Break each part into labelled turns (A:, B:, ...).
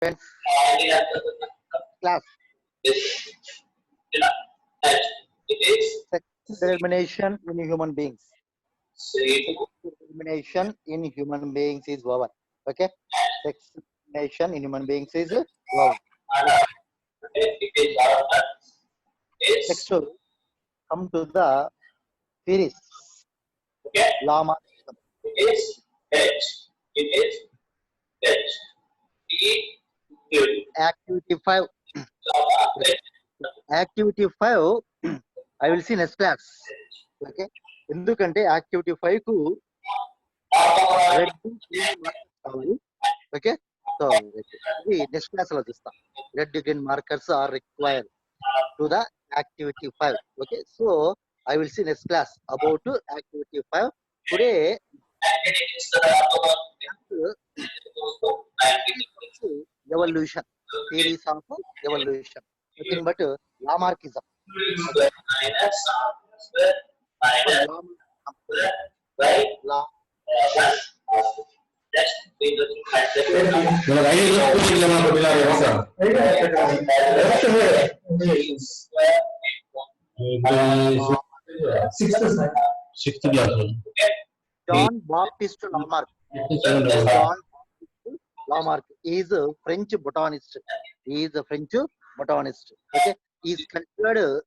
A: students, class. Sex determination in human beings. Sex determination in human beings is over. Okay. Sex determination in human beings is over. Next, come to the theories. Lama. Activity 5. Activity 5 I will see next class. Okay. ఎందుకంటే activity 5 కు red కావాలి. Okay. So ఇది next class లో చూస్తాం. Red green markers are required to the activity 5. Okay. So I will see next class about activity 5. Today evolution, theories of evolution, nothing but Lamarckism.
B: Sixth class.
A: John Baptiste Lamarck. John Baptiste Lamarck is a French botanist. He is a French botanist. Okay, he is considered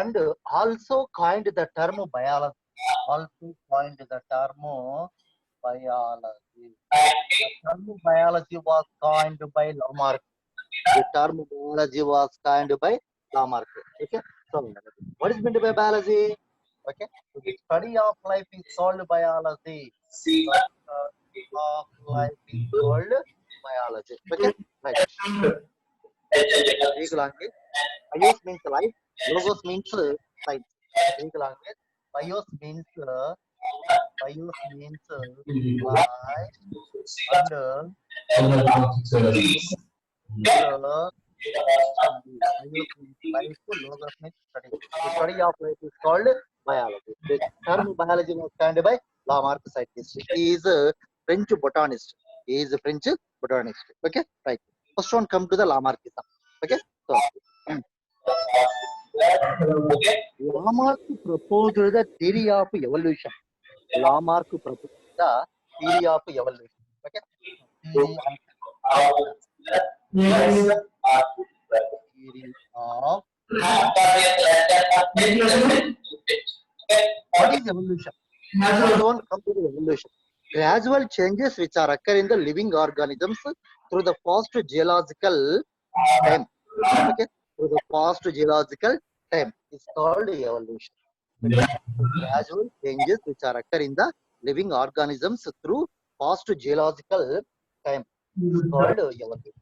A: and also coined the term biology. Also coined the term biology. The term biology was coined by Lamarck. The term biology was coined by Lamarck. Okay, so what is meant by biology? Okay, so the study of life is called biology. Study of life is called biology. Okay, right. Greek language. Bios means life. Logos means science. Greek language. Bios means life and life, logos means study. The study of life is called biology. The term biology was coined by Lamarck scientist. He is a French botanist. He is a French botanist. Okay, right. First one come to the Lamarckism. Okay, so Lamarck proposed the theory of evolution. Lamarck proposed the theory of evolution. Okay, theory of what is evolution? First one come to the evolution. Gradual changes which are occur in the living organisms through the past geological time. Okay, through the past geological time is called evolution. Okay? So gradual changes which are occur in the living organisms through past geological time is called evolution.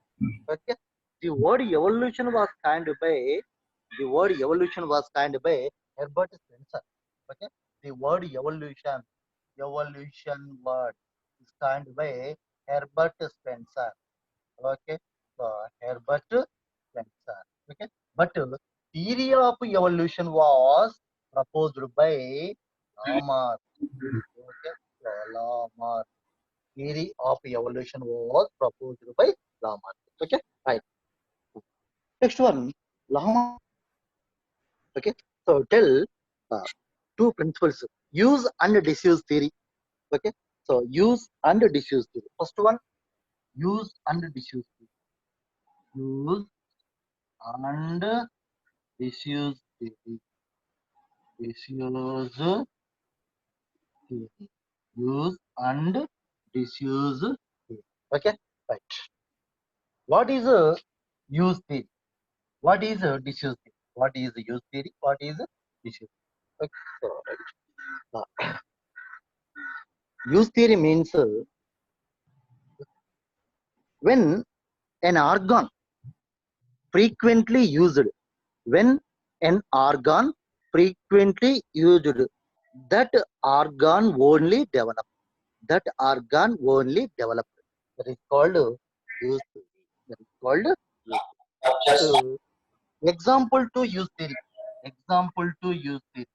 A: Okay, the word evolution was coined by Herbert Spencer. Okay, the word evolution word is coined by Herbert Spencer. Okay, so Herbert Spencer. Okay, but theory of evolution was proposed by Lamarck. Okay, so Lamarck. Theory of evolution was proposed by Lamarck. Okay, right. Next one, Lamarck. Okay, so tell two principles: use and disuse theory. Okay, so use and disuse theory. First one, use and disuse theory. Use and disuse theory. Disuse theory. Use and disuse theory. Okay, right. What is a use theory? What is a disuse theory? What is a use theory? What is a disuse theory? Okay, so use theory means when an organ frequently used, when an organ frequently used, that organ only develop. That organ only develop. That is called use theory. That is called use theory. So, example to use theory. Example to use theory.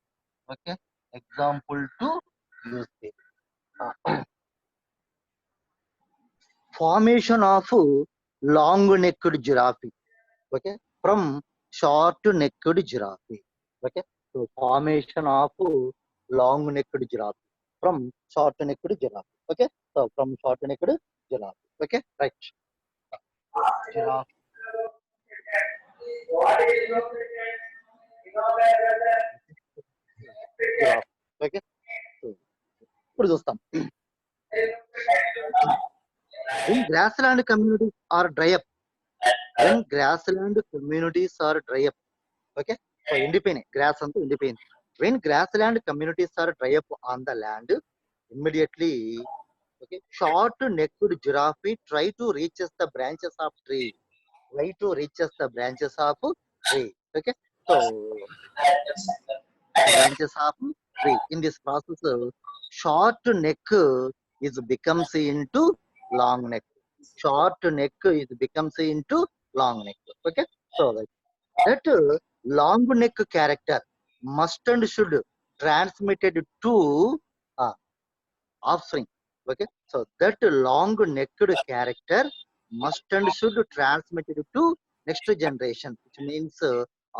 A: Okay. Example to use theory. formation of long-necked giraffe. Okay, from short-necked giraffe. Okay, so formation of long-necked giraffe from short-necked giraffe. Okay, so from short-necked giraffe. Okay, right. Giraffe. Giraffe. Okay, so ఇప్పుడు చూస్తాం. When grassland communities are dry up, when grassland communities are dry up, okay, so independent grass and independent. When grassland communities are dry up on the land, immediately, okay, short-necked giraffe try to reaches the branches of tree. Try to reaches the branches of tree. Okay, so branches of tree. In this process, short neck is becomes into long neck. Short neck is becomes into long neck. Okay, so like that long neck character must and should transmitted to uh, offspring. Okay, so that long necked character must and should transmitted to next generation, which means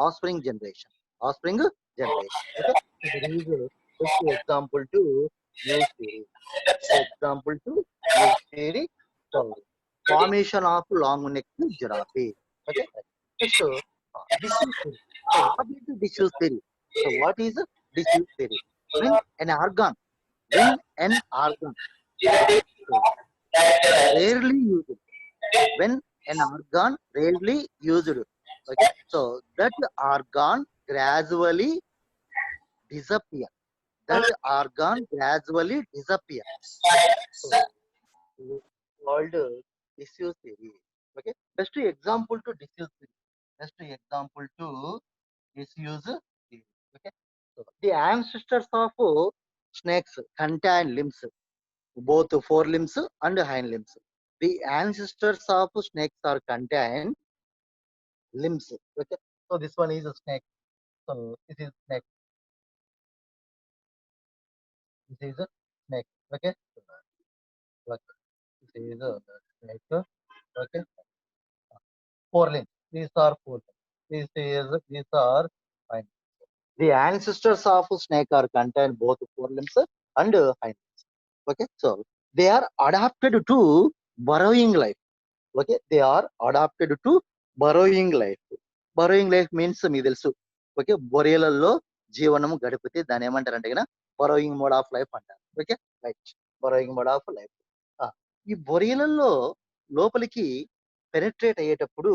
A: offspring generation. Offspring generation. Okay, so there is a just example to use theory. Example to use theory. So formation of long necked giraffe. Okay, next disuse theory. So what is the disuse theory? So what is disuse theory? When an organ, when an organ, okay, so rarely used, when an organ rarely used, okay, so that organ gradually disappear. That organ gradually disappear. So it's called disuse theory. Okay, best example to disuse theory. Best example to disuse theory. Okay, so the ancestors of snakes contain limbs, both forelimbs and hind limbs. The ancestors of snakes are contain limbs. Okay, so this one is a snake. So this is snake. This is a snake. Okay, okay. This is a snake. Okay, forelimbs. These are forelimbs. These are hind. The ancestors of snake are contain both forelimbs and hind limbs. Okay, so they are adapted to burrowing life. Okay, they are adapted to burrowing life. Burrowing life means మీకు తెలుసు. Okay, బొరియలలో జీవనము గడిపితే దాని ఏమంటారంటే కనుక burrowing mode of life అంటారు. Okay, right, burrowing mode of life. ఈ బొరియలలో లోపలికి పెనిట్రేట్ అయ్యేటప్పుడు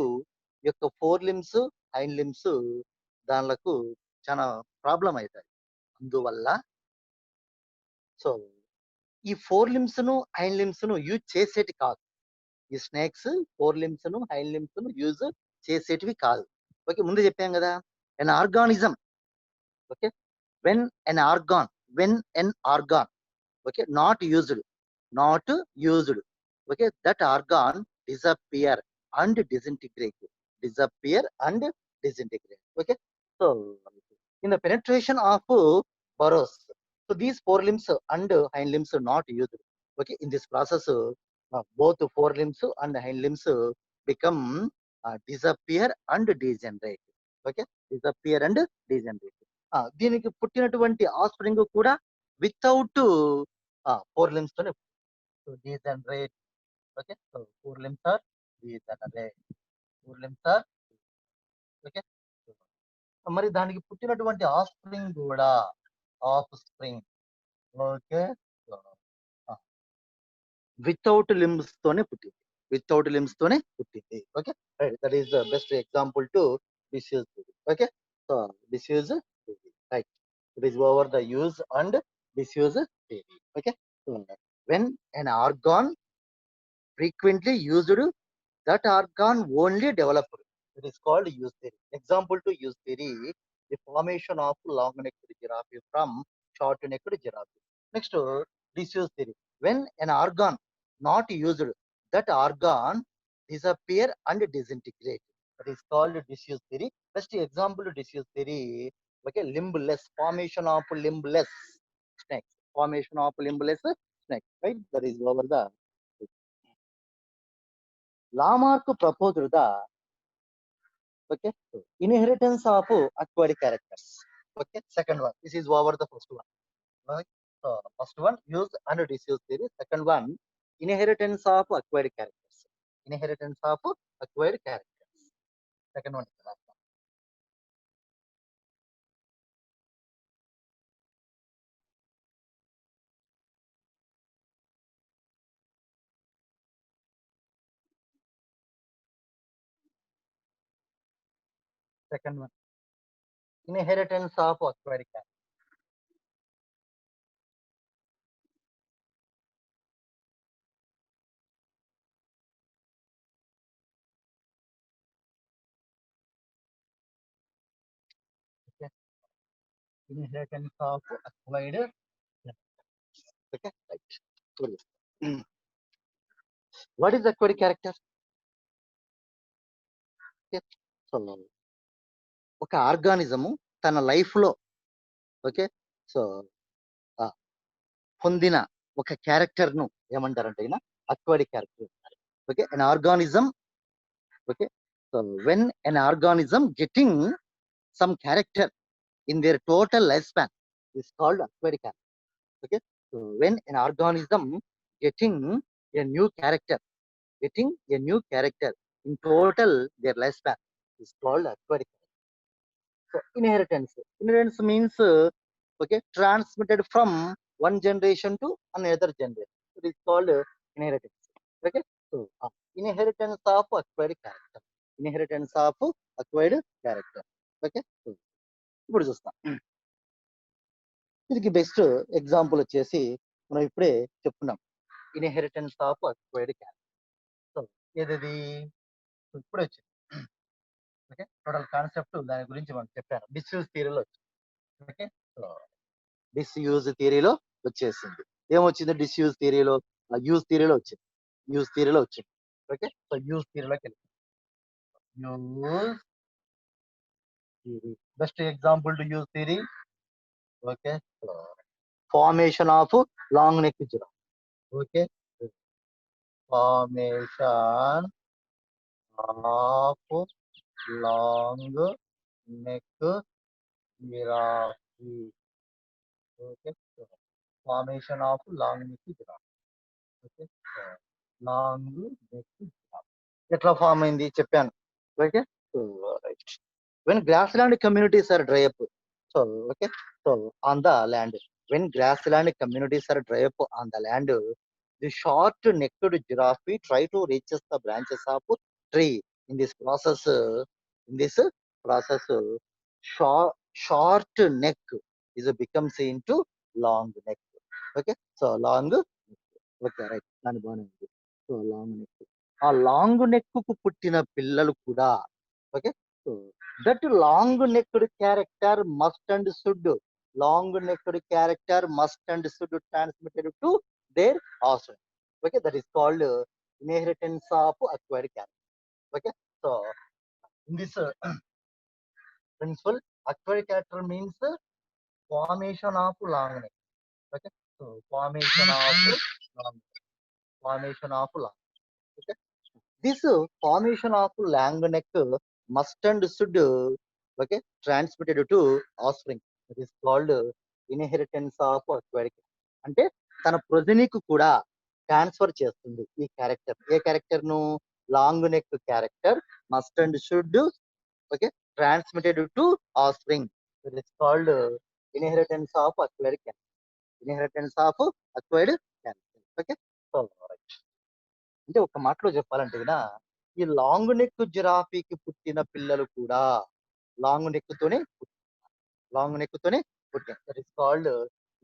A: ఈ యొక్క ఫోర్ లిమ్స్ హైండ్ లిమ్స్ దానిలకు చాలా ప్రాబ్లం అవుతాయి. అందువల్ల సో ఈ ఫోర్ లిమ్స్ ను హైండ్ లిమ్స్ ను యూజ్ చేసేటి కాదు. ఈ స్నేక్స్ ఫోర్ లిమ్స్ ను హైండ్ లిమ్స్ ను యూజ్ చేసేటివి కాదు. ఓకే, ముందే చెప్పాం కదా, an organism. Okay, when an organ, when an organ, okay, not used, not used, okay, that organ disappear and disintegrate, disappear and disintegrate. Okay, so in the penetration of burrows, so these forelimbs and hind limbs are not used. Okay, in this process both forelimbs and hind limbs become disappear and degenerate. Okay, disappear and degenerate. దీనికి పుట్టినటువంటి ఆస్ప్రింగ్ కూడా without four limbs తోనే degenerate. Okay, so four limbs are degenerate. Four limbs are okay. మరి దానికి పుట్టినటువంటి ఆస్ప్రింగ్ కూడా of spring. Okay, without limbs తోనే పుట్టింది, వితౌట్ లింబ్స్ తోనే పుట్టింది. Okay, that is the best example to disuse. Okay, so disuse right, it is over the use and disuse theory. Okay, when an organ frequently used, that organ only developed, it is called use theory. Example to use theory, the formation of long necked giraffe from short necked giraffe. Next, disuse theory, when an organ not used, that organ disappear and disintegrate, that is called disuse theory. Best example to disuse theory, okay, limbless, formation of limbless snakes, formation of limbless snakes, right, that is over the Lamarck proposed the inheritance of acquired characters. Second one. This is over the first one. First one, use and disuse theory. Second one, inheritance of acquired characters. Inheritance of acquired characters. Second one. Second one, inheritance of acquired characters. Inheritance of acquired. Okay, right. What is acquired character? So ఒక organism తన life లో so పొందిన ఒక character ను ఏమంటారంటే acquired character. an organism, so when an organism getting some character in their total lifespan is called acquired character. So when an organism getting a new character in total their lifespan is called acquired character. So inheritance means transmitted from one generation to another generation. It is called inheritance. So inheritance of acquired character. Inheritance of acquired character. So ఇప్పుడు చూస్తాం. దీనికి best example వచ్చేసి మనం ఇప్పుడే చెప్పుకున్నాం, inheritance of acquired character. So ఏది ఇప్పుడే వచ్చింది. టోటల్ కాన్సెప్ట్ దాని గురించి మనం చెప్పాను, డిస్యూజ్ థియరీలో వచ్చింది. డిస్యూజ్ థియరీలో వచ్చేసింది. ఏమొచ్చింది డిస్యూజ్ థియరీలో? యూజ్ థియరీలో వచ్చింది. సో యూజ్ థియరీలోకి వెళ్ళి use theory, best example to use theory. Formation of long neck giraffe. Formation of long neck giraffe. Formation of long neck giraffe. Long neck giraffe ఎట్లా form అయింది చెప్పాను. Right. when grassland communities are dry up, so on the land, when grassland communities are dry up on the land, the short necked giraffe try to reach the branches of tree. In this process short neck is becomes into long neck. So long neck. Right. So long neck, ఆ long neck కు పుట్టిన పిల్లలు కూడా so that long నెక్డ్ character must and should transmitted to their also. That is called inheritance of acquired character. So in this principle acquired character means formation of long neck. So formation of long. This formation of long neck must and should transmitted to offspring. It is called inheritance of acquired. అంటే తన ప్రొజెనికి కూడా transfer చేస్తుంది ఈ character. ఏ character ను? Long neck character must and should transmitted to offspring. It is called inheritance of acquired character. So అంటే ఒక మాటలో చెప్పాలంటే ఈ లాంగ్ నెక్ జిరాఫీకి పుట్టిన పిల్లలు కూడా లాంగ్ నెక్ తోనే పుట్టారు. That is called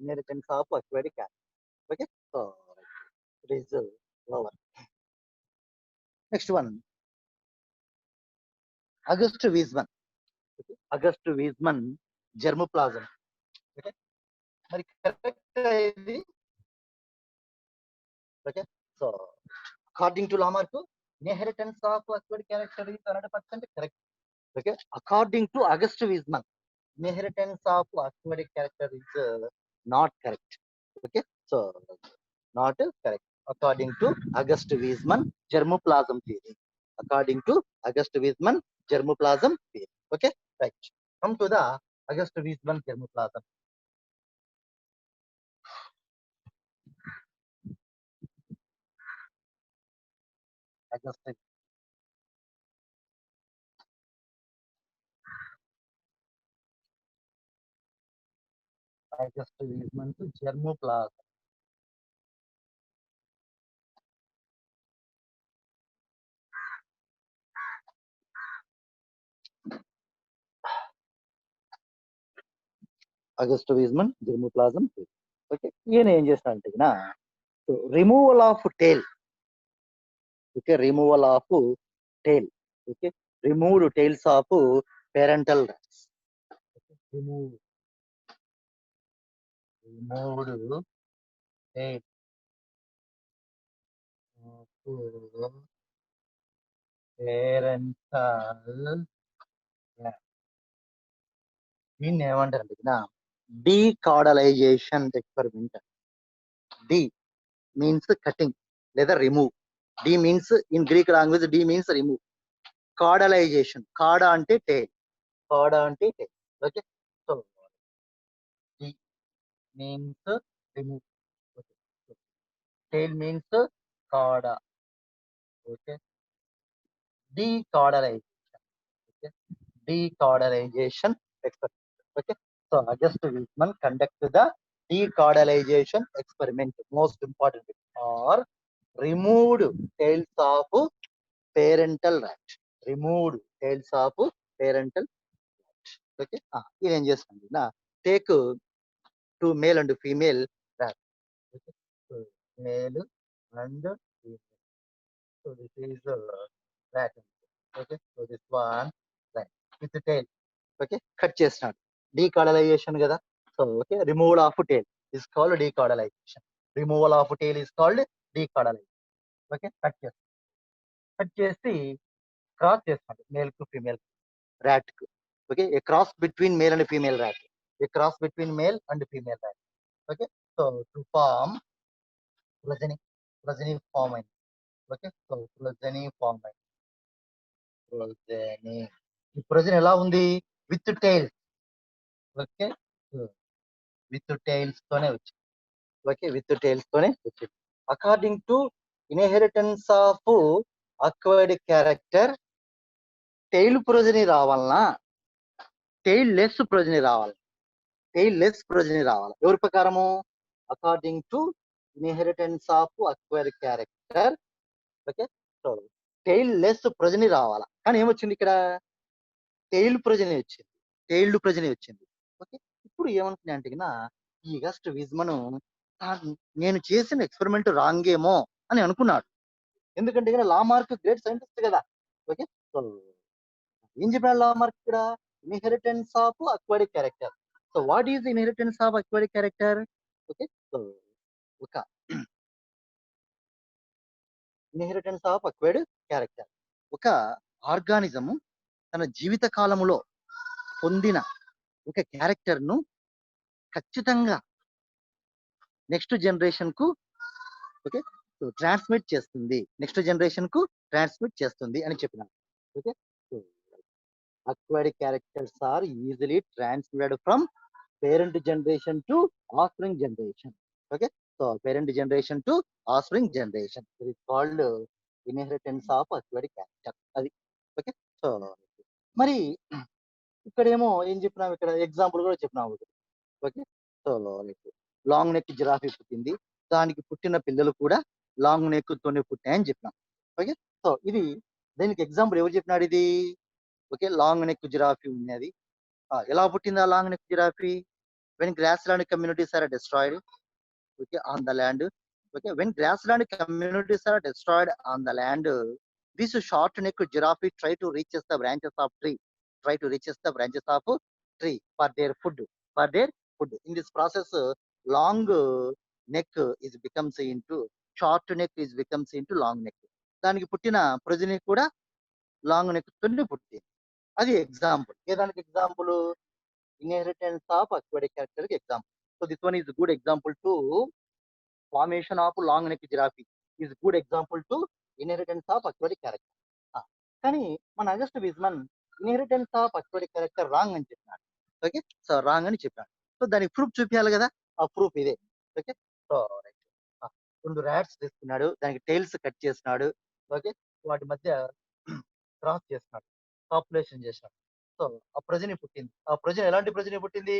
A: inheritance of acquired character. So it is over. Next one, August Weismann germplasm. మరి కరెక్ట్ ఇది. సో according to Lamarck, inheritance of acquired character is 100% correct. According to August Weismann, inheritance of acquired character is not correct. So not correct according to August Weismann germplasm theory. according to August Weismann germplasm theory. Okay, right. Come to the August Weismann germplasm. August Weismann germplasm. August Weismann germplasm theory. Okay, ఈయన ఏం చేస్తాడంటే removal of tail. Okay, removal of tail. Okay, removed tails of parental rats. Okay, removed tail of parental rat. దీన్ని ఏమంటారంటే decaudalization experiment. De means cutting లేదా remove. De means in Greek language de means remove. Caudalization, cauda అంటే tail, cauda అంటే tail. Okay, so de means remove, tail means cauda. Okay, decaudalization. Okay, decaudalization experiment. Okay, so August Weismann conduct the decardelization experiment. Most important are removed tails of parental rat. Removed tails of parental rat. Okay, ఇది ఏం చేస్తుంది take two male and female rat. Okay, so male and female. So this is rat. Okay, so this one rat with the tail. Okay, cut చేసినాడు. Decaudalization కదా. So okay, removal of tail is called decaudalization. Removal of tail is called decaudalization. Okay, cut చేసి cross చేస్తాడు male కు female rat కు. Okay, a cross between male and female rat. A cross between male and female rat. Okay, so to form progeny. Progeny form అయింది. Okay, so progeny form అయింది. Progeny, ఈ progeny ఎలా ఉంది? With tail. Okay, with tails తోనే వచ్చింది. Okay, with tails తోనే వచ్చింది. According to inheritance of acquired character, tail progeny రావాలనా టైల్ లెస్ ప్రొజెనీ రావాలి? టైల్ లెస్ ప్రొజెనీ రావాలి. ఎవరి ప్రకారము? According to inheritance of acquired character. Okay, so tailless progeny రావాలా. కానీ ఏమొచ్చింది ఇక్కడ? టైల్ ప్రొజెనీ వచ్చింది, టైల్డ్ ప్రొజెనీ వచ్చింది. ఓకే, ఇప్పుడు ఏమనుకున్నా అంటే ఈ అగస్ట్ విజ్మన్ నేను చేసిన ఎక్స్పెరిమెంట్ రాంగ్ ఏమో అని అనుకున్నాడు. ఎందుకంటే లా మార్క్ గ్రేట్ సైంటిస్ట్ కదా. ఓకే, సో ఏం చెప్పాడు లా మార్క్ ఇక్కడ? Inheritance of acquired character. So what is inheritance of acquired character? Okay, so ఒక ఇన్హెరిటెన్స్ ఆఫ్ అక్వైర్డ్ క్యారెక్టర్, ఒక ఆర్గానిజము తన జీవిత కాలములో పొందిన ఒక క్యారెక్టర్ ను ఖచ్చితంగా నెక్స్ట్ జనరేషన్ కు ఓకే ట్రాన్స్మిట్ చేస్తుంది, నెక్స్ట్ జనరేషన్ కు ట్రాన్స్మిట్ చేస్తుంది అని చెప్పినారు. Okay, acquired characters are easily transmitted from parent generation to offspring generation. Okay, so parent generation to offspring generation it is called inheritance of acquired character. అది okay. So మరి ఇక్కడేమో ఏం చెప్పినాము, ఇక్కడ ఎగ్జాంపుల్ కూడా చెప్పినాము. Okay, so long neck giraffe పుట్టింది, దానికి పుట్టిన పిల్లలు కూడా లాంగ్ నెక్ తోనే పుట్టాయని చెప్పినాం. ఓకే, సో ఇది దీనికి ఎగ్జాంపుల్ ఎవరు చెప్పినాడు ఇది? ఓకే, లాంగ్ నెక్ జిరాఫీ ఉన్నది. ఎలా పుట్టింది ఆ long neck giraffe? When grassland communities are destroyed okay on the land. Okay, when grassland communities are destroyed on the land, this short neck giraffe try to reaches the branches of tree, for their food, in this process long neck is becomes into short neck is becomes into long neck. దానికి పుట్టిన ప్రొజెనీ కూడా long neck తోనే పుట్టింది. అది example. ఏదానికి example? Inheritance of acquired character కి example. So this one is good example to formation of long neck giraffe, is good example to inheritance of acquired character. కానీ మన August Weismann inheritance of aquatic character wrong అని చెప్పినాడు. Okay, so wrong అని చెప్పాడు. So దానికి proof చూపించాలి కదా, ఆ ప్రూఫ్ ఇదే. Okay, so right. రెండు ర్యాట్స్ తీసుకున్నాడు, దానికి టైల్స్ కట్ చేసినాడు. ఓకే, వాటి మధ్య క్రాస్ చేసినాడు, పాపులేషన్ చేసినాడు. సో ఆ ప్రజని పుట్టింది. ఆ ప్రజని ఎలాంటి ప్రజని పుట్టింది?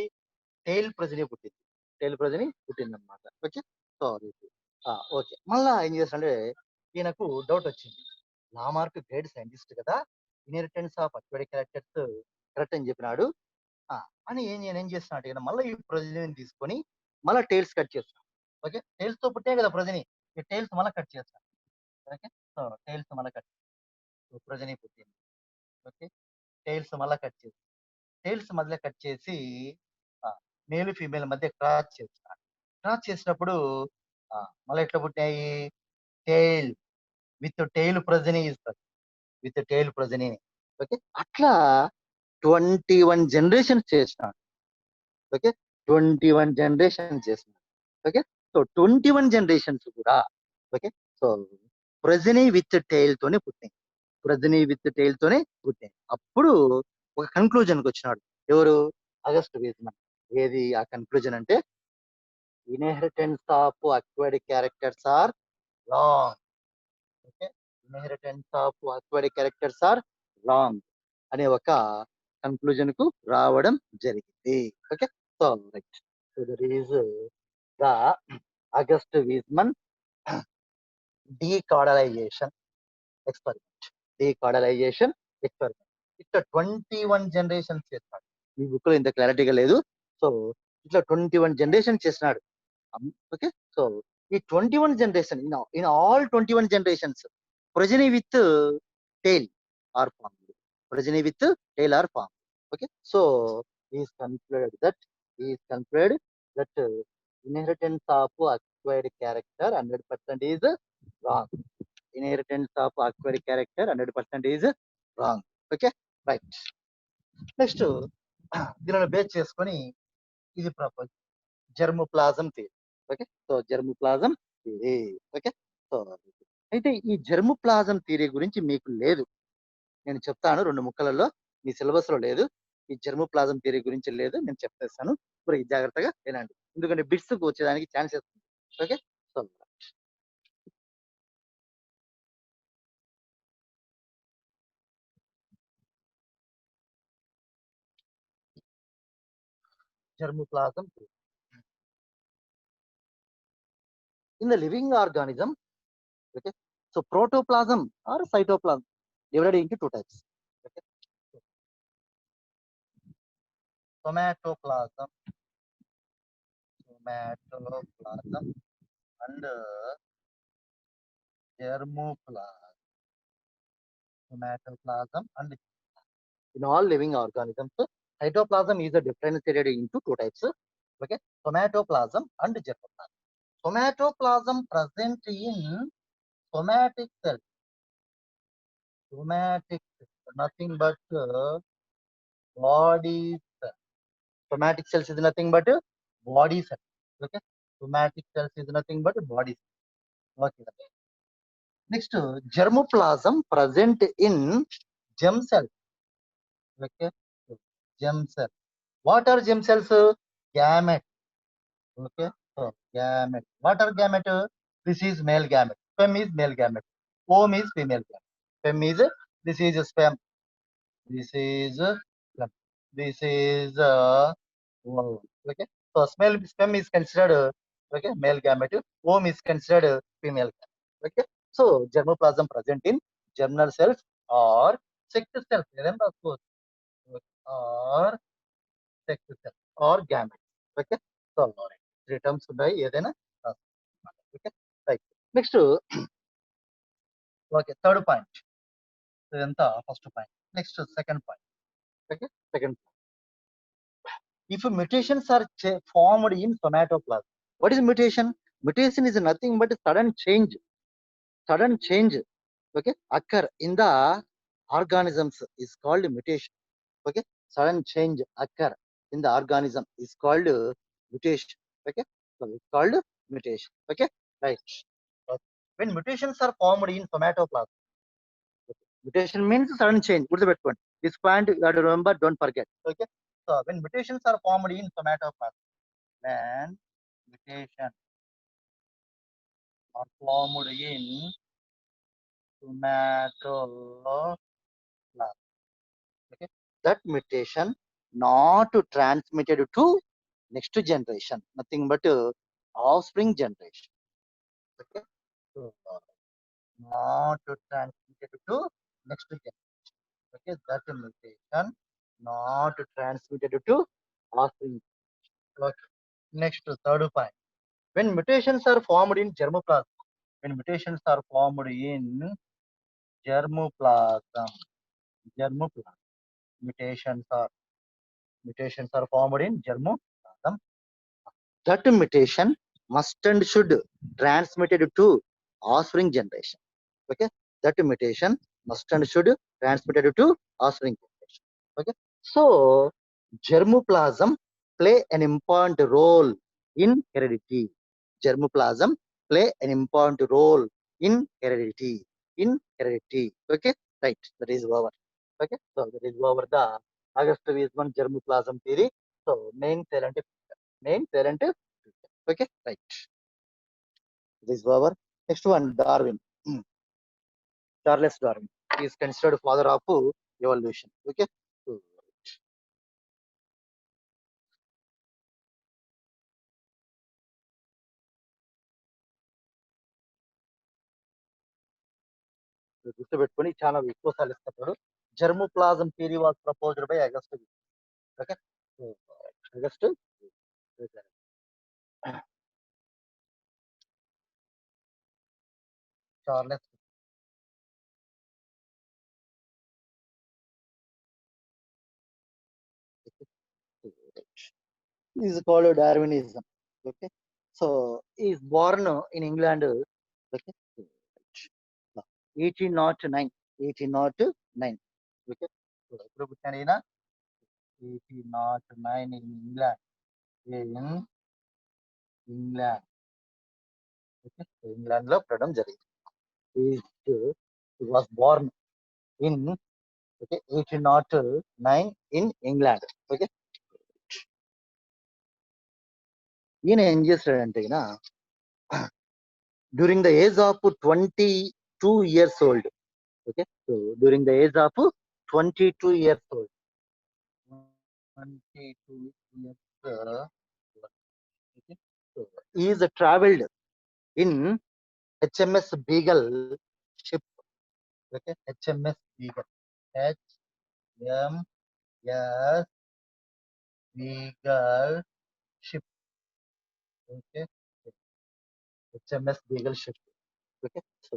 A: టైల్ ప్రజని పుట్టింది. టైల్ ప్రజని పుట్టింది అనమాట. Okay, so okay. మళ్ళా ఏం చేస్తాడంటే ఈయనకు డౌట్ వచ్చింది. లామార్క్ గ్రేట్ సైంటిస్ట్ కదా, inheritance of aquatic characters correct అని చెప్పినాడు. ఆ, అని నేనేం చేస్తున్నాడు ఈయన మళ్ళీ ఈ ప్రొజీని తీసుకొని మళ్ళీ టైల్స్ కట్ చేస్తాను. ఓకే, టైల్స్ తో పుట్టే కదా ప్రొజని, ఈ టైల్స్ మళ్ళీ కట్ చేస్తాను. ఓకే, సో టైల్స్ మళ్ళీ కట్ ప్రొజని పుట్టింది. ఓకే, టైల్స్ మళ్ళీ కట్ చేసి టైల్స్ మధ్య కట్ చేసి మేల్ ఫీమేల్ మధ్య క్రాస్ చేస్తాను. క్రాస్ చేసినప్పుడు మళ్ళీ ఎట్లా పుట్టాయి? టైల్ విత్ టైల్ ప్రొజని ఇస్తారు, విత్ టైల్ ప్రొజని. ఓకే, అట్లా 21 జనరేషన్ చేసినాడు. ఓకే, 21 జనరేషన్ చేసినాడు. ఓకే, సో 21 జనరేషన్స్ కూడా ఓకే, సో ప్రొజని విత్ టైల్ తోనే పుట్టింది. ప్రొజని విత్ టైల్ తోనే పుట్టింది. అప్పుడు ఒక కన్క్లూజన్ కి వచ్చినాడు ఎవరు? August Weismann. ఏది ఆ కన్క్లూజన్ అంటే inheritance of aquatic characters are wrong. Okay, inheritance of aquatic characters are wrong అనే ఒక కన్క్లూజన్ కు రావడం జరిగింది. Okay, so right. So that is the August Weismann decaudalization experiment. Decaudalization experiment. ఇట్లా 21 జనరేషన్ చేస్తాడు. ఈ బుక్ లో ఇంత క్లారిటీగా లేదు. సో ఇట్లా 21 జనరేషన్ చేసినాడు. ఓకే, సో ఈ 21 generation in all 21 generations progeny with tail are form. Progeny with tail are form. Okay, so is concluded that inheritance of acquired character 100% is wrong. Inheritance of acquired character 100% is wrong. Okay, right. Next దీనిని base చేసుకొని ఇది propose germplasm theory. Okay, so germplasm theory. Okay, so అయితే ఈ జెర్మోప్లాజం theory గురించి మీకు లేదు, నేను చెప్తాను 2 ముక్కలలో. మీ సిలబస్ లో లేదు, ఈ జెర్మోప్లాజం థియరీ గురించి లేదు, నేను చెప్తాను. ఇప్పుడు జాగ్రత్తగా వినండి, ఎందుకంటే బిట్స్ వచ్చేదానికి ఛాన్సెస్ ఉంది. Okay, so germplasm theory. In the living organism, okay, so protoplasm or cytoplasm divided into 2 types. Okay, somatoplasm and germoplasm. Somatoplasm and in all living organisms, cytoplasm is differentiated into 2 types. Okay, somatoplasm and germoplasm. Somatoplasm present in somatic cells. Somatic, nothing but body cell. Somatic cells is nothing but body cell. Okay, somatic cells is nothing but body cell. Okay. Next, germoplasm present in germ cell. Okay, germ cell. What are germ cells? Gamete. Okay, so gamete. What are gamete? This is male gamete. Sperm is male gamete. Ovum is female gamete. Sperm is, this is a sperm. This is sperm. This is ovum. Okay, so sperm is considered okay male gamete. Ovum is considered female gamete. Okay, so germoplasm present in germinal cells or sex cells. Remember, of course, or sex cell or gametes. Okay, so all right. 3 terms ఉన్నాయి ఏదైనా. Okay, right. Next, okay, third point. ఇదంతా first point. Next second point. Okay, second point. If mutations are formed in somatoplasm, what is mutation? Mutation is nothing but sudden change. Sudden change, okay, occur in the organisms is called mutation. Okay, sudden change occur in the organism is called mutation. Okay, so it's called mutation. Okay, right. Okay. When mutations are formed in somatoplasm, Mutation means sudden change. గుర్తుపెట్టుకోండి. This point you have to remember, don't forget. Okay. So when mutations are formed in somatoplasm, when mutations are formed in somatoplasm, okay, that mutation not transmitted to next generation, nothing but offspring generation. Okay. So not transmitted to next generation. Okay, that mutation not transmitted to offspring. Okay. Next, third point. When mutations are formed in germplasm, when mutations are formed in germplasm, germplasm, mutations are formed in germplasm. That mutation must and should transmitted to offspring generation. Okay, that mutation must and should transmitted to offspring generation. Okay, so germplasm play an important role in heredity. Germplasm play an important role in heredity. In heredity. Okay, right. That is over. Okay, so that is over the August Weismann germplasm theory. So main parent, main parent. Okay, right. This is over. Next one, Darwin. Charles Darwin is considered father of evolution. Okay. గుర్తుపెట్టుకొని చాలా ఎక్కువ సార్లు ఇస్తాడు. Germplasm theory was proposed by Augustus. Okay. Augustus Charles is called Darwinism. Okay. So he is born in England. Okay. 1809. 1809. Okay. So ఎప్పుడు పుట్టాడు ఈయన? 1809 in England. In England. Okay. England లో పుట్టడం జరిగింది. He was born in, okay, 1809 in England. Okay. ఈయన ఏం చేస్తాడంటే ఈయన during the age of 22 years old. Okay, so during the age of 22 years old, 22 years, okay, so he is traveled in HMS Beagle ship. Okay, HMS Beagle, HMS Beagle ship. Okay, HMS Beagle ship. Okay, so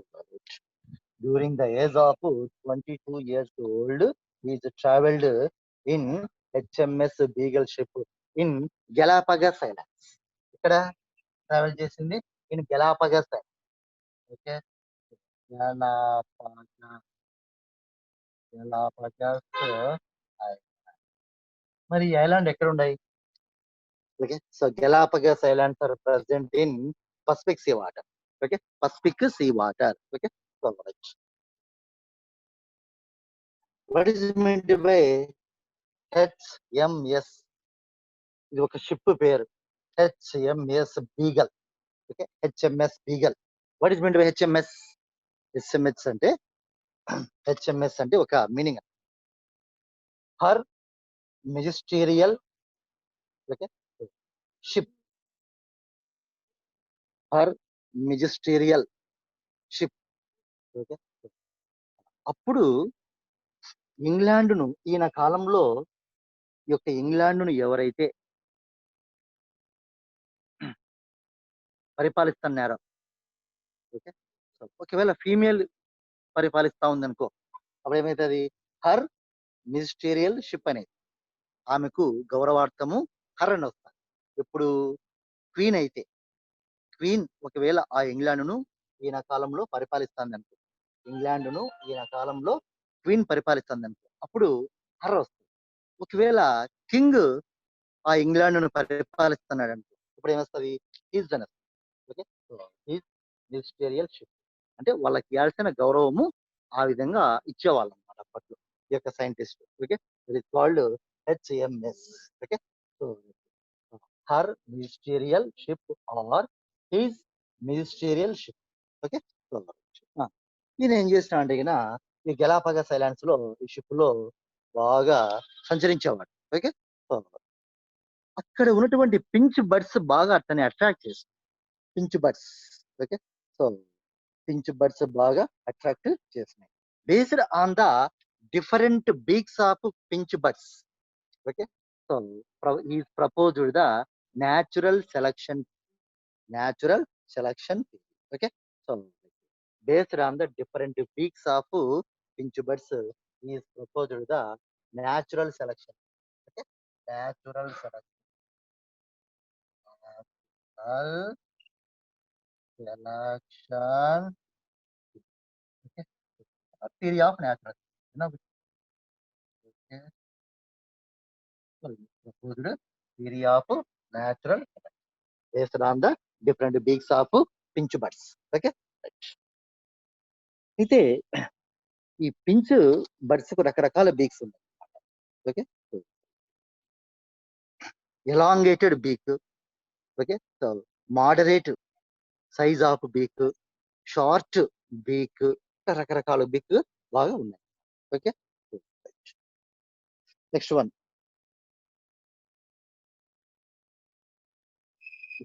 A: during the age of 22 years old, he is traveled in HMS Beagle ship in Galapagos Islands. ఇక్కడ travel చేసింది in Galapagos. Okay, Galapagos. మరి ఈ island ఎక్కడ ఉన్నాయి? Okay, so Galapagos islands are present in Pacific sea water. Okay, Pacific sea water. Okay, so what is meant by HMS? ఇది ఒక ship పేరు, HMS Beagle. Okay, HMS Beagle. What is meant by HMS? HMS అంటే HMS అంటే ఒక meaning, her magisterial, okay, ship. Her magisterial ship. Okay, అప్పుడు ఇంగ్లాండ్ను, ఈయన కాలంలో ఈ యొక్క ఇంగ్లాండ్ను ఎవరైతే పరిపాలిస్తున్నారో, ఓకే, సో ఒకవేళ ఫీమేల్ పరిపాలిస్తా ఉందనుకో, అప్పుడు ఏమవుతుంది? హర్ మినిస్టీరియల్ షిప్ అనేది ఆమెకు గౌరవార్థము హర్ అని వస్తుంది. ఎప్పుడు క్వీన్ అయితే, క్వీన్ ఒకవేళ ఆ ఇంగ్లాండ్ను ఈయన కాలంలో పరిపాలిస్తుంది అనుకో, ఇంగ్లాండ్ను ఈయన కాలంలో క్వీన్ పరిపాలిస్తుంది అనుకో, అప్పుడు హర్ వస్తుంది. ఒకవేళ కింగ్ ఆ ఇంగ్లాండ్ను పరిపాలిస్తున్నాడు అనుకో, ఇప్పుడు ఏమొస్తుంది? ఈజ్ అని. Okay, so is ministerial ship అంటే వాళ్ళకి ఇవ్వాల్సిన గౌరవము ఆ విధంగా ఇచ్చేవాళ్ళం అన్నమాట అప్పట్లో ఈ యొక్క scientist. Okay, it is called HMS. Okay, so her ministerial ship or his ministerial ship. Okay, so ఈయన ఏం చేసిన అంటే గిన ఈ గెలాపగస్ ఐలాండ్స్ లో ఈ షిప్ లో బాగా సంచరించేవాడు. ఓకే, సో అక్కడ ఉన్నటువంటి పించ్ బర్డ్స్ బాగా అతన్ని అట్రాక్ట్ చేస్తాయి. Finch birds. Okay, so finch birds బాగా అట్రాక్ట్ చేసినాయి. Based on the different beaks of finch birds. Okay, so ఈ proposed the natural selection. Natural selection. Okay, so based on the different peaks of pinch birds, he is proposed the natural selection. Okay, natural selection. Natural selection. Okay, a theory of natural. You know, okay, sorry, proposed theory of natural selection based on the different beaks of pinch birds. Okay, right. అయితే ఈ pinch birds కు రకరకాల beaks ఉన్నాయి. Okay, elongated beak. Okay, so moderate size of beak, short beak, రకరకాల beak బాగా ఉన్నాయి. Okay, next one,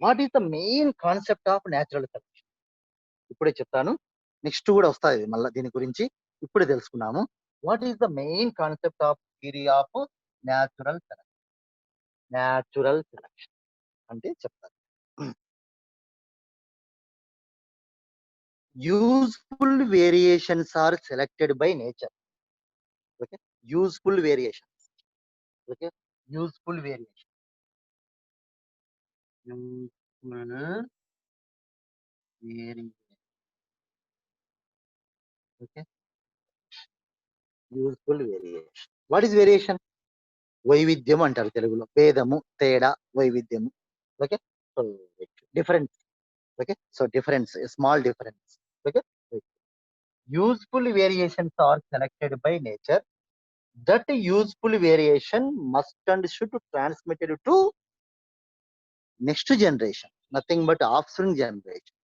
A: what is the main concept of natural selection? ఇప్పుడే చెప్తాను, నెక్స్ట్ కూడా వస్తాయి మళ్ళీ దీని గురించి. ఇప్పుడే తెలుసుకున్నాము what is the main concept of theory of natural selection. Natural selection అంటే చెప్తాను. Useful variations are selected by nature. Okay, useful variations. Okay, useful variation. Useful variation. Okay, useful variation. What is variation? వైవిధ్యం అంటారు తెలుగులో. భేదము, తేడా, వైవిధ్యము. Okay, so difference. Okay, so difference, small difference. Okay, useful variations are selected by nature. That useful variation must and should transmitted to next generation. Nothing but offspring generation.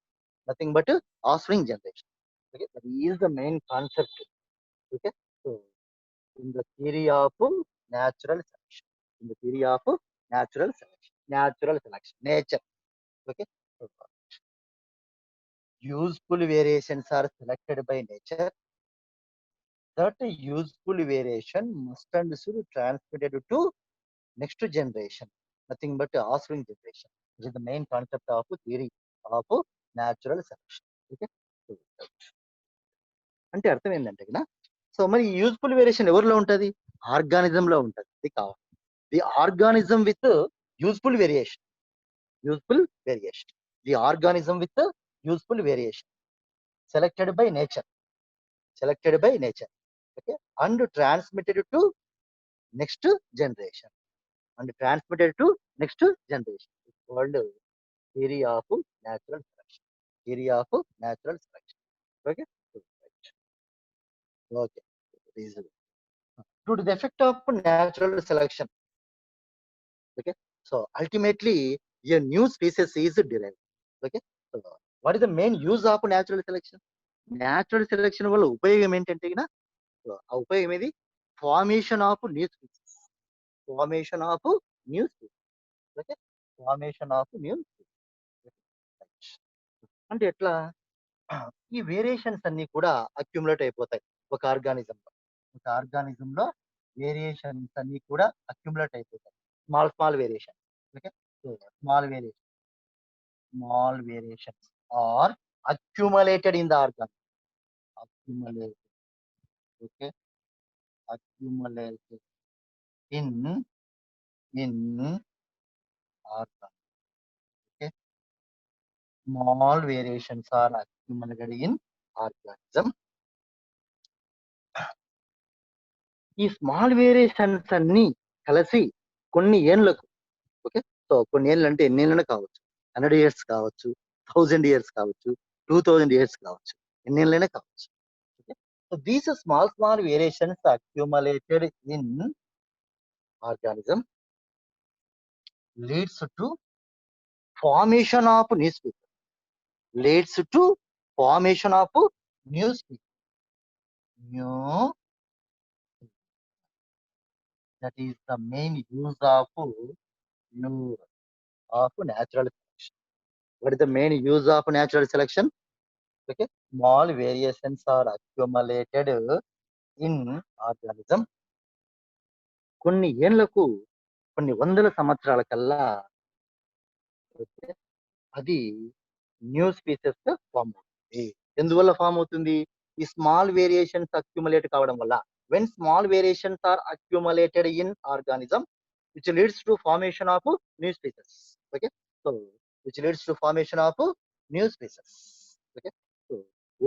A: Nothing but offspring generation. Okay, that is the main concept. Okay, so in the theory of natural selection. In the theory of natural selection. Natural selection. Nature. Okay, so useful variations are selected by nature. That useful variation must and should transmitted to next generation. Nothing but offspring generation. This is the main concept of theory of natural selection. Okay, అంటే అర్థం ఏంటంటే కదా, so మరి useful variation ఎవరిలో ఉంటుంది? Organism లో ఉంటుంది. ఇది కావాలి. The organism with useful variation. Useful variation. The organism with useful variation selected by nature. Selected by nature. Okay, and transmitted to next generation. And transmitted to next generation. World theory of natural selection. Theory of natural selection. Okay, okay, reason due to the effect of natural selection. Okay, so ultimately a new species is derived. Okay, so what is the main use of natural selection? Natural selection వల్ల ఉపయోగం ఏంటంటే ఆ ఉపయోగం ఏది? Formation of new species. Formation of new species. Okay, formation of new species. అంటే ఎట్లా? ఈ variations అన్ని కూడా అక్యుములేట్ అయిపోతాయి ఒక ఆర్గానిజం లో. ఒక ఆర్గానిజం లో వేరియేషన్స్ అన్ని కూడా అక్యుములేట్ అయిపోతాయి. Small small variation. Okay, small variation. Small variations are accumulated in the organ. Accumulated. Okay, accumulated in organ. Okay, small variations are accumulated in organism. ఈ స్మాల్ వేరియేషన్స్ అన్ని కలిసి కొన్ని ఏళ్ళకు, ఓకే, సో కొన్ని ఏళ్ళు అంటే ఎన్ని ఏళ్ళైనా కావచ్చు. 100 years కావచ్చు, 1000 years కావచ్చు, 2000 years కావచ్చు, ఎన్ని ఏళ్ళైనా కావచ్చు. Okay, So these small variations accumulated in organism leads to formation of new species. Leads to formation of new species. New, that is the main use of new of natural selection. What is the main use of natural selection? Okay, small variations are accumulated in organism. కొన్ని ఏళ్లకు కొన్ని వందల సంవత్సరాల కల్లా okay, అది new species గా form అవుతుంది. ఎందువల్ల ఫామ్ అవుతుంది? ఈ స్మాల్ వేరియేషన్స్ అక్యుములేట్ కావడం వల్ల. When small variations are accumulated in organism which leads to formation of new species. Okay, so which leads to formation of new species. Okay, so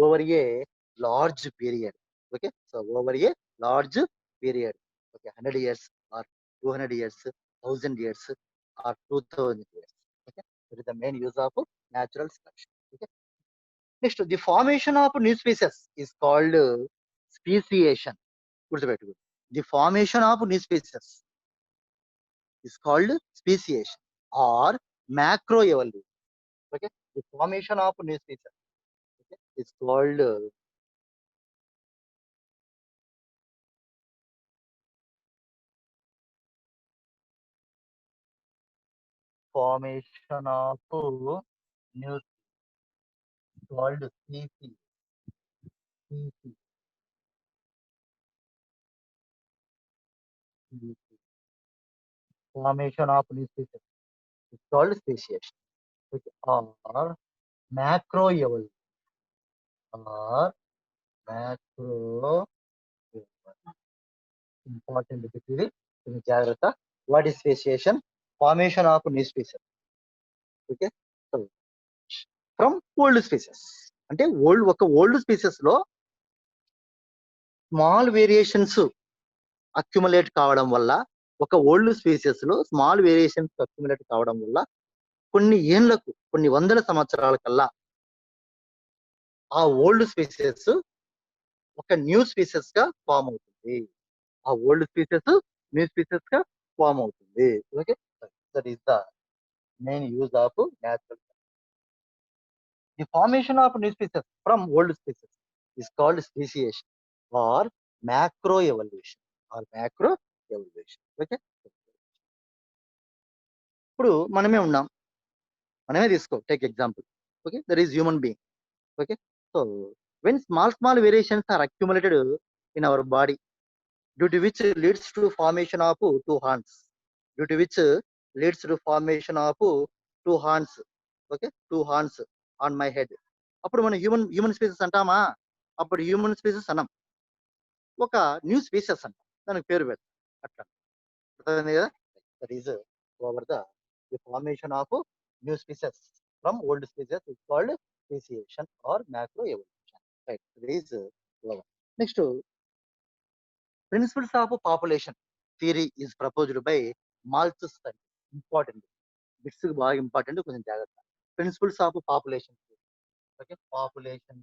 A: over a large period. Okay, so over a large period. Okay, 100 years or 200 years, 1000 years or 2000 years. Okay, that is the main use of natural selection. Okay, next the formation of new species is called speciation. గుర్తుపెట్టుకో, the formation of new species is called speciation or macroevolution. Okay, the formation of new species, okay, is called formation of new, called species. Species. Formation of new species is called speciation. Okay, or macroevolution or macro. Important ఇది జాగ్రత్త. What is speciation? Formation of new species. Okay, so from old species. అంటే ఒక old species లో small variations accumulate కావడం వల్ల, ఒక old species లో small variations accumulate కావడం వల్ల కొన్ని ఏళ్లకు, కొన్ని వందల సంవత్సరాల కల్లా ఆ ఓల్డ్ స్పీసెస్ ఒక న్యూ స్పీసెస్ గా ఫామ్ అవుతుంది. ఆ ఓల్డ్ స్పీసెస్ న్యూ స్పీసెస్ గా ఫామ్ అవుతుంది. Okay, that is the main use of natural. The formation of new species from old species is called speciation or macro evolution or macro evolution. Okay, ఇప్పుడు మనమే ఉన్నాం, మనమే తీసుకో, take example. Okay, there is human being. Okay, so when small variations are accumulated in our body due to which leads to formation of two horns, due to which leads to formation of two horns. Okay, two horns on my head. అప్పుడు మనం human species అంటామా? అప్పుడు human species అనం, ఒక new species అంటాం, దానికి పేరు పెడతాం. అట్లా అర్థమైంది కదా? That is over the formation of new species from old species is called speciation or macro evolution. Right, that is over. Next, principles of population theory is proposed by Malthus study. Important. Bits బాగా important, కొంచెం జాగ్రత్త. Principles of population. Okay, population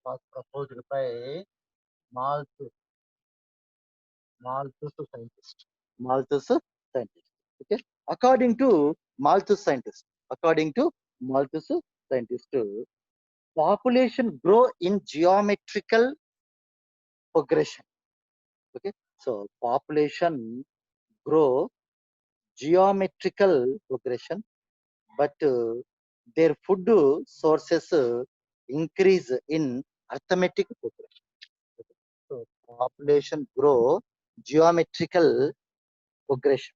A: was proposed by Malthus. Malthus scientist. Malthus scientist. Okay, according to Malthus scientist. According to Malthus scientist, population grow in geometrical progression. Okay, so population grow geometrical progression, but their food sources increase in arithmetic progression. Okay, so population grow geometrical progression.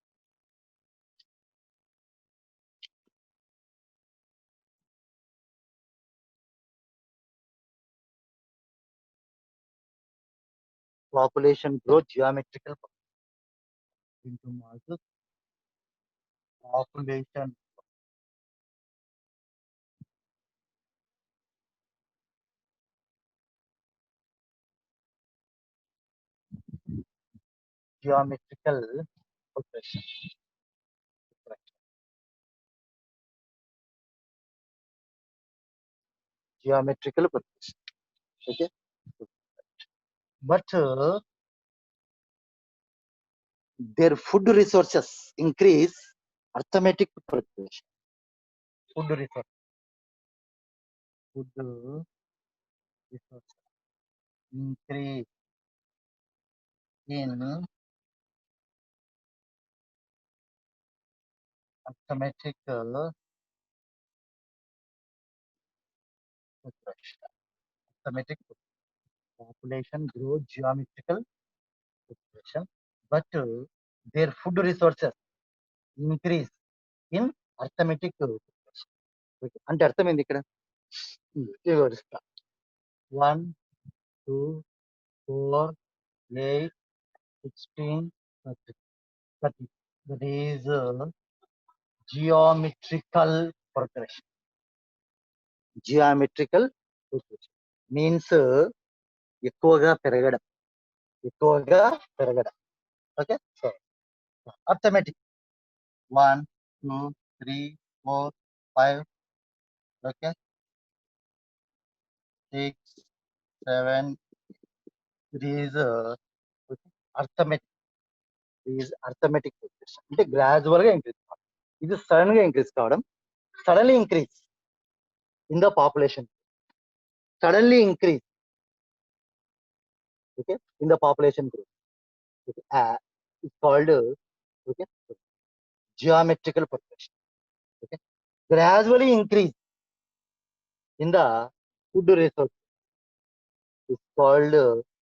A: Population grow geometrical into Malthus. Population geometrical progression. geometrical progression. Okay, but their food resources increase arithmetic progression. Food resource, food resources increase in arithmetical progression. Arithmetic population growth geometrical progression, but their food resources increase in arithmetic progression. Okay. అంటే అర్థం ఏంది ఇక్కడ వివరిస్తా 1 2 4 8 16 30 30 that is geometrical progression. Geometrical progression means ఎక్కువగా పెరగడం ఎక్కువగా పెరగడం. Okay so arithmetic 1 2 3 4 5 okay 6 7 is arithmetic arithmetic progression అంటే gradual గా ఇంక్రీజ్ కావడం. ఇది సడన్ గా ఇంక్రీజ్ కావడం suddenly increase in the population suddenly increase okay in the population group. Okay. It's called okay geometrical progression. Okay, gradually increase in the food resource is called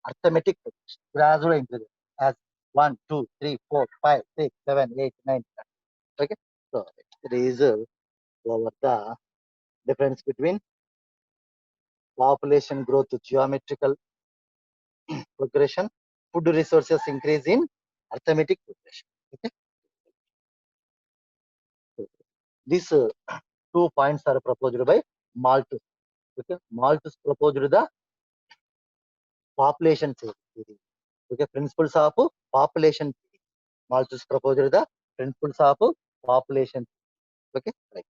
A: arithmetic progression. Gradually increase as 1 2 3 4 5 6 7 8 9 10. Okay, so it is over the difference between population growth geometrical progression, food resources increase in arithmetic progression. Okay, so these 2 points are proposed by Malthus. Okay, Malthus proposed the population theory. Okay, principles of population theory. Malthus proposed the principles of population. Okay, right.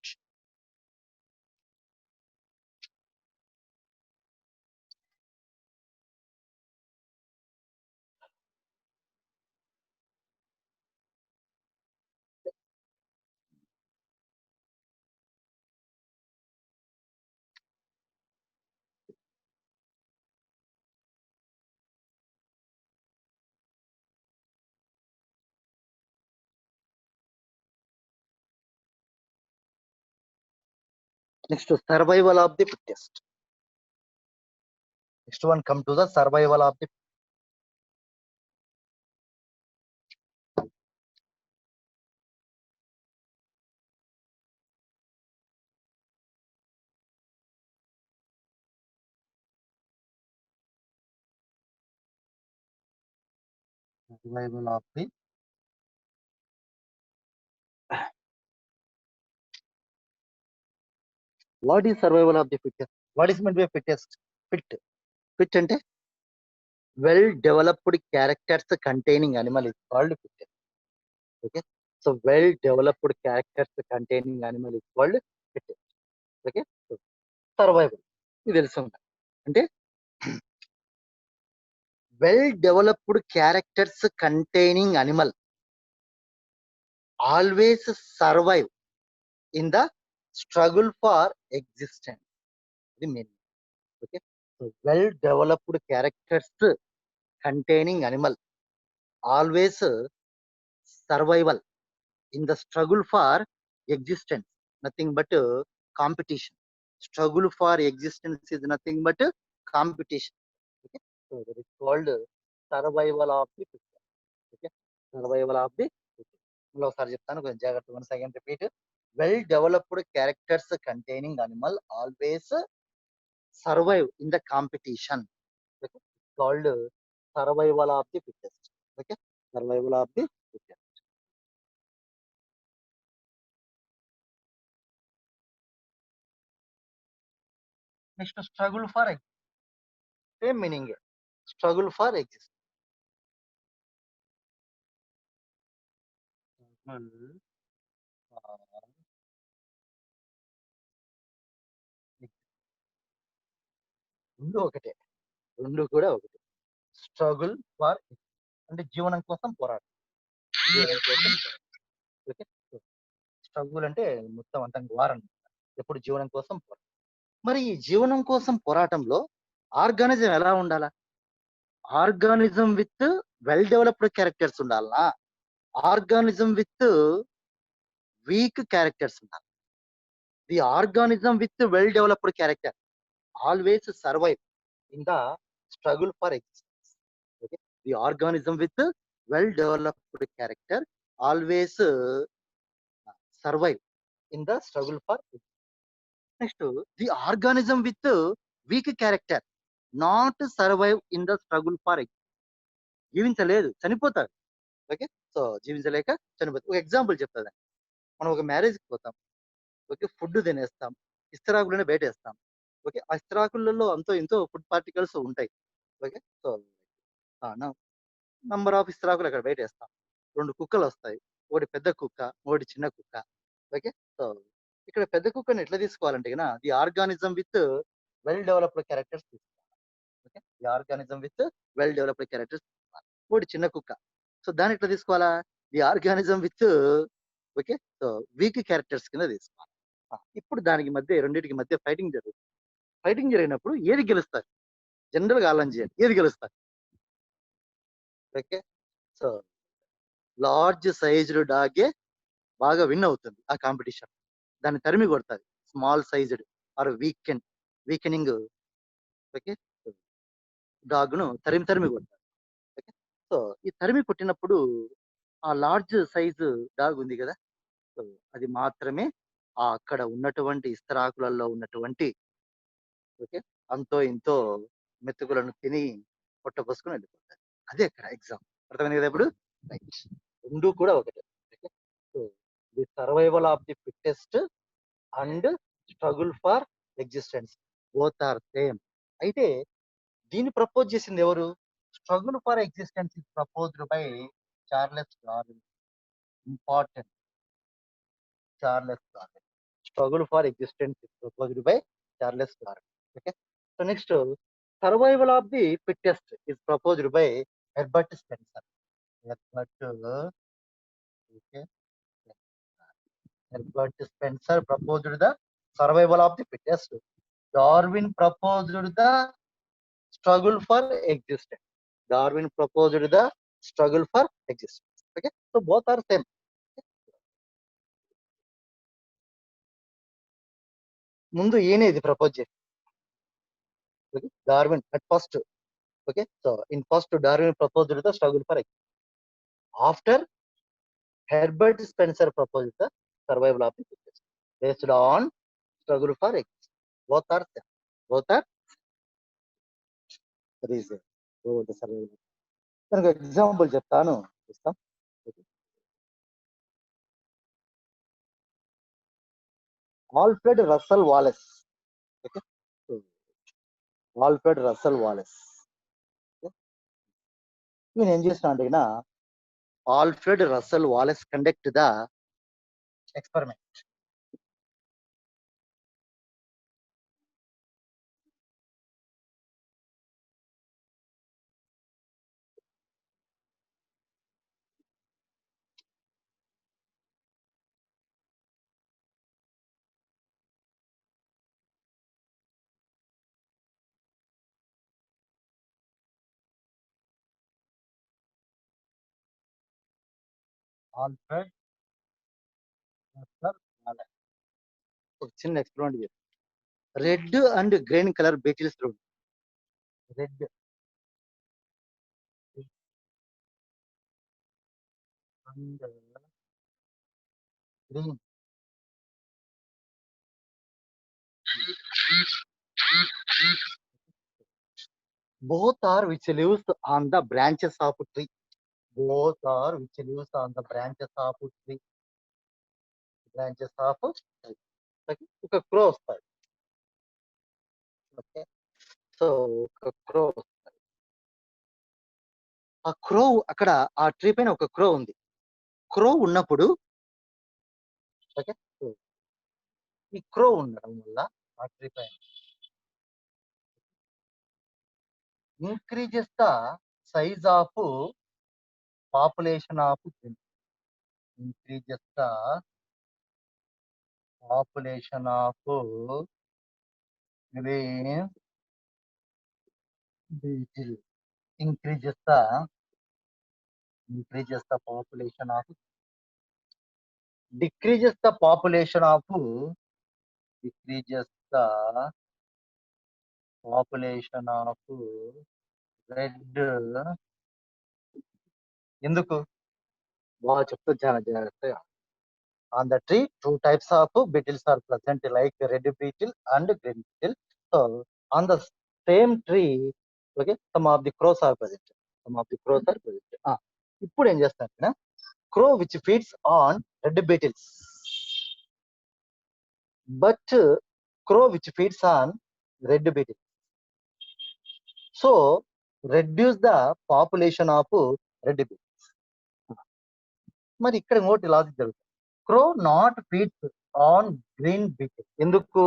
A: Next, survival of the fittest. Next one, come to the survival of the survival of the what is survival of the fittest? What is meant by fittest? Fit. Fit అంటే well developed characters containing animal is called fittest. Okay, so well developed characters containing animal is called fittest. Okay, so survival ఇది తెలుసు అంటే well developed characters containing animal always survive in the struggle for existence. The meaning. Okay, so well developed characters containing animal always survival in the struggle for existence, nothing but competition. Struggle for existence is nothing but competition. Okay, so that is called survival of the fittest. Okay, survival of the fittest. మళ్ళీ ఒకసారి చెప్తాను కొంచెం జాగ్రత్త. Once again repeat. Well developed characters containing animal always survive in the competition. Okay, it's called survival of the fittest. Okay, survival of the fittest. Next, struggle for same meaning. Struggle for existence. Struggle for రెండు ఒకటే. రెండు కూడా ఒకటే. Struggle for అంటే జీవనం కోసం పోరాటం. జీవనం కోసం ఓకే. స్ట్రగుల్ అంటే మొత్తం అంతా వార్ అన్నమాట. ఎప్పుడు జీవనం కోసం పోరాటం. మరి ఈ జీవనం కోసం పోరాటంలో ఆర్గానిజం ఎలా ఉండాలా? Organism with well developed characters ఉండాలనా? ఆర్గానిజం విత్ వీక్ క్యారెక్టర్స్ ఉండాలి. The organism with well developed character always survive in the struggle for existence. Okay. The organism with well developed character always survive in the struggle for. Next the organism with weak character not survive in the struggle for. జీవించలేదు, చనిపోతారు. Okay. So జీవించలేక చనిపోతారు. ఒక example చెప్తాను. మనం ఒక మ్యారేజ్కి పోతాం. Okay. Food తినేస్తాం. ఇస్తరాకులను బయటేస్తాం. ఓకే. ఆ ఇస్తరాకులలో అంతో ఇంతో ఫుడ్ పార్టికల్స్ ఉంటాయి. ఓకే. సో నంబర్ ఆఫ్ ఇస్తరాకులు అక్కడ బయటేస్తాం. 2 కుక్కలొస్తాయి. ఒకటి పెద్ద కుక్క, ఒకటి చిన్న కుక్క. ఓకే. సో ఇక్కడ పెద్ద కుక్కని ఎట్లా తీసుకోవాలంటే the organism with well developed characters తీసుకోవాలి. Okay. The organism with well developed characters తీసుకోవాలి. ఒకటి చిన్న కుక్క. సో దాన్ని ఎట్లా తీసుకోవాలా? The organism with okay. So weak characters కింద తీసుకోవాలి. ఇప్పుడు దానికి మధ్య రెండిటికి మధ్య ఫైటింగ్ జరుగుతుంది. ఫైటింగ్ జరిగినప్పుడు ఏది గెలుస్తారు? జనరల్‌గా ఆలోచించేయండి. ఏది గెలుస్తారు? ఓకే. సో లార్జ్ సైజ్డ్ డాగే బాగా విన్ అవుతుంది ఆ కాంపిటీషన్. దాన్ని తరిమి కొడతది. Small sized or weakening okay. డాగ్‌ను తరిమి తరిమి కొడతది. ఓకే. సో ఈ తరిమి కొట్టినప్పుడు ఆ లార్జ్ సైజ్ డాగ్ ఉంది గదా! సో అది మాత్రమే అక్కడ ఉన్నటువంటి ఇస్తరాకులలో ఉన్నటువంటి ఓకే. అంతో ఇంతో మెతుకులను తిని పొట్ట పోసుకొని వెళ్ళిపోతారు. అదే అక్కడ ఎగ్జామ్. అర్థమైంది కదా ఇప్పుడు? రైట్. 2 కూడా ఒకటే. ఓకే. So the survival of the fittest and struggle for existence both are same. అయితే దీన్ని ప్రపోజ్ చేసింది ఎవరు? Struggle for existence is proposed by Charles Darwin. Important. Charles Darwin. Struggle for existence is proposed by Charles Darwin. Okay. So next, survival of the fittest is proposed by Herbert Spencer. Herbert, okay. Herbert Spencer proposed the survival of the fittest. Darwin proposed the struggle for existence. Darwin proposed the struggle for existence. Okay. So both are same. ముందు ఈయన ఇది propose చేసి Darwin at first. Okay. So in first Darwin proposed the struggle for existence. After Herbert Spencer proposed the survival of the fittest based on struggle for existence. Both are same. Both are reason. So the survival. దానికి example చెప్తాను చూస్తాం. Alfred Russel Wallace. Okay. Alfred Russel Wallace. ఈయన ఏం చేసిన అంటే Alfred Russel Wallace conduct the experiment. Alfred Russel Wallace ఒక చిన్న experiment చేసి red and green colour beetles red and green both are which lives on the branches of tree. Both are which lives on the branches of tree. Branches of tree. Okay. ఒక క్రో వస్తాయి. Okay. So ఒక క్రో ఆ క్రో అక్కడ ఆ tree పైన ఒక క్రో ఉంది. క్రో ఉన్నప్పుడు ఓకే. ఈ క్రో ఉండడం వల్ల ఆ ట్రీ పైన increases the size of population of green. Increases the population of green beetle. Increases the population of, decreases the population of, decreases the population of red. ఎందుకు బాగా చెప్తా చాలా జాగ్రత్తగా. On the tree, two types of beetles are present, like red beetle and green beetle. So on the same tree, okay, some of the crows are present. Some of the crows are present. ఇప్పుడు ఏం చేస్తారంటే crow which feeds on red beetles, but crow which feeds on red beetle, so reduce the population of red beetle. మరి ఇక్కడ ఇంకోటి logic జరుగుతుంది. Crow not feeds on green beetle. ఎందుకు?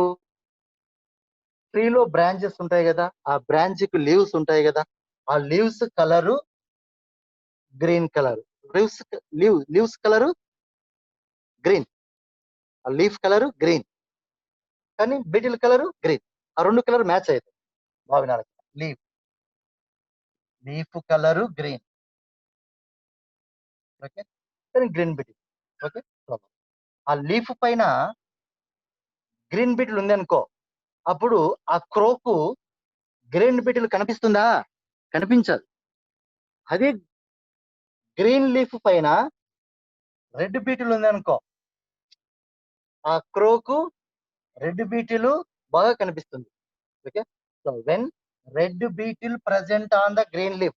A: ట్రీలో branches ఉంటాయి కదా, ఆ బ్రాంచ్ కి లీవ్స్ ఉంటాయి కదా, ఆ leaves colour green colour, leaves colour green, ఆ లీఫ్ కలరు గ్రీన్, కానీ బీటిల్ కలరు గ్రీన్. ఆ రెండు కలర్ మ్యాచ్ అవుతాయి. బాగా లీఫ్ కలరు గ్రీన్, ఓకే, కానీ గ్రీన్ బీటిల్, ఓకే. ఆ లీఫ్ పైన గ్రీన్ బీటిల్ ఉంది అనుకో, అప్పుడు ఆ క్రోకు గ్రీన్ బీటిల్ కనిపిస్తుందా? కనిపించదు. అదే గ్రీన్ లీఫ్ పైన రెడ్ బీటిల్ ఉంది అనుకో, ఆ క్రోకు రెడ్ బీటిల్ బాగా కనిపిస్తుంది. Okay, so when red beetle present on the green leaf,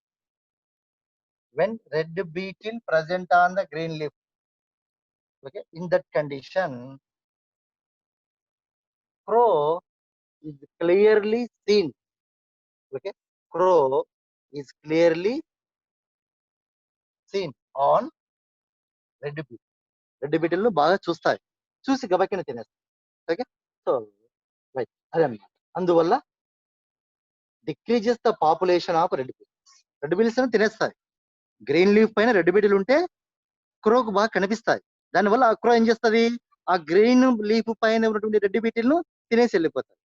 A: when red beetle present on the green leaf, okay, in that condition crow is clearly seen. Okay, crow is clearly seen on red beetle. Red beetle ను బాగా చూస్తాయి, చూసి గబక్కిన తినేస్తాయి. Okay, so right, అదన్నమాట. అందువల్ల decreases the population of red beetles. Red beetles ని తినేస్తాయి. గ్రీన్ లీఫ్ పైన రెడ్ బీటిల్ ఉంటే క్రోకు బాగా కనిపిస్తాయి. దానివల్ల ఆ క్రో ఏం చేస్తుంది? ఆ గ్రీన్ లీఫ్ పైన ఉన్నటువంటి రెడ్ బీటిల్ ను తినేసి వెళ్ళిపోతుంది.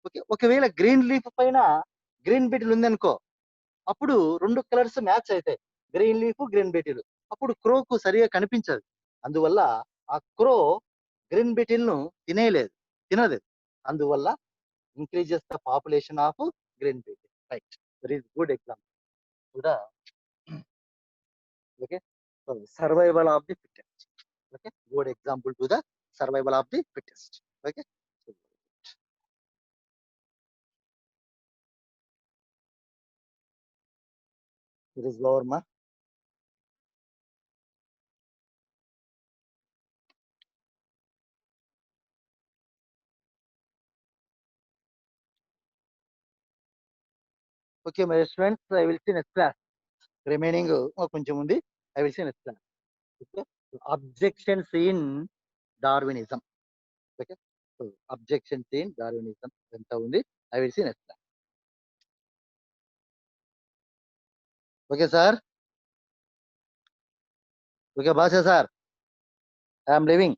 A: ఓకే, ఒకవేళ గ్రీన్ లీఫ్ పైన గ్రీన్ బీటిల్ ఉంది అనుకో, అప్పుడు రెండు కలర్స్ మ్యాచ్ అవుతాయి, గ్రీన్ లీఫ్ గ్రీన్ బీటిల్. అప్పుడు క్రోకు సరిగా కనిపించదు. అందువల్ల ఆ క్రో గ్రీన్ బీటిల్ ను తినదు. అందువల్ల increases the population of green beetle. Right. There is good example to the okay. So survival of the fittest. Okay. Good example to the survival of the fittest. Okay. So, there is lower mark. Okay, my students, I will see next class. Remaining కొంచెం ఉంది. I will see next class. Okay. So, objections in Darwinism. Okay. So objections in Darwinism ఎంత ఉంది? I will see next class. Okay, sir. Okay, Bhasha sir. I am leaving.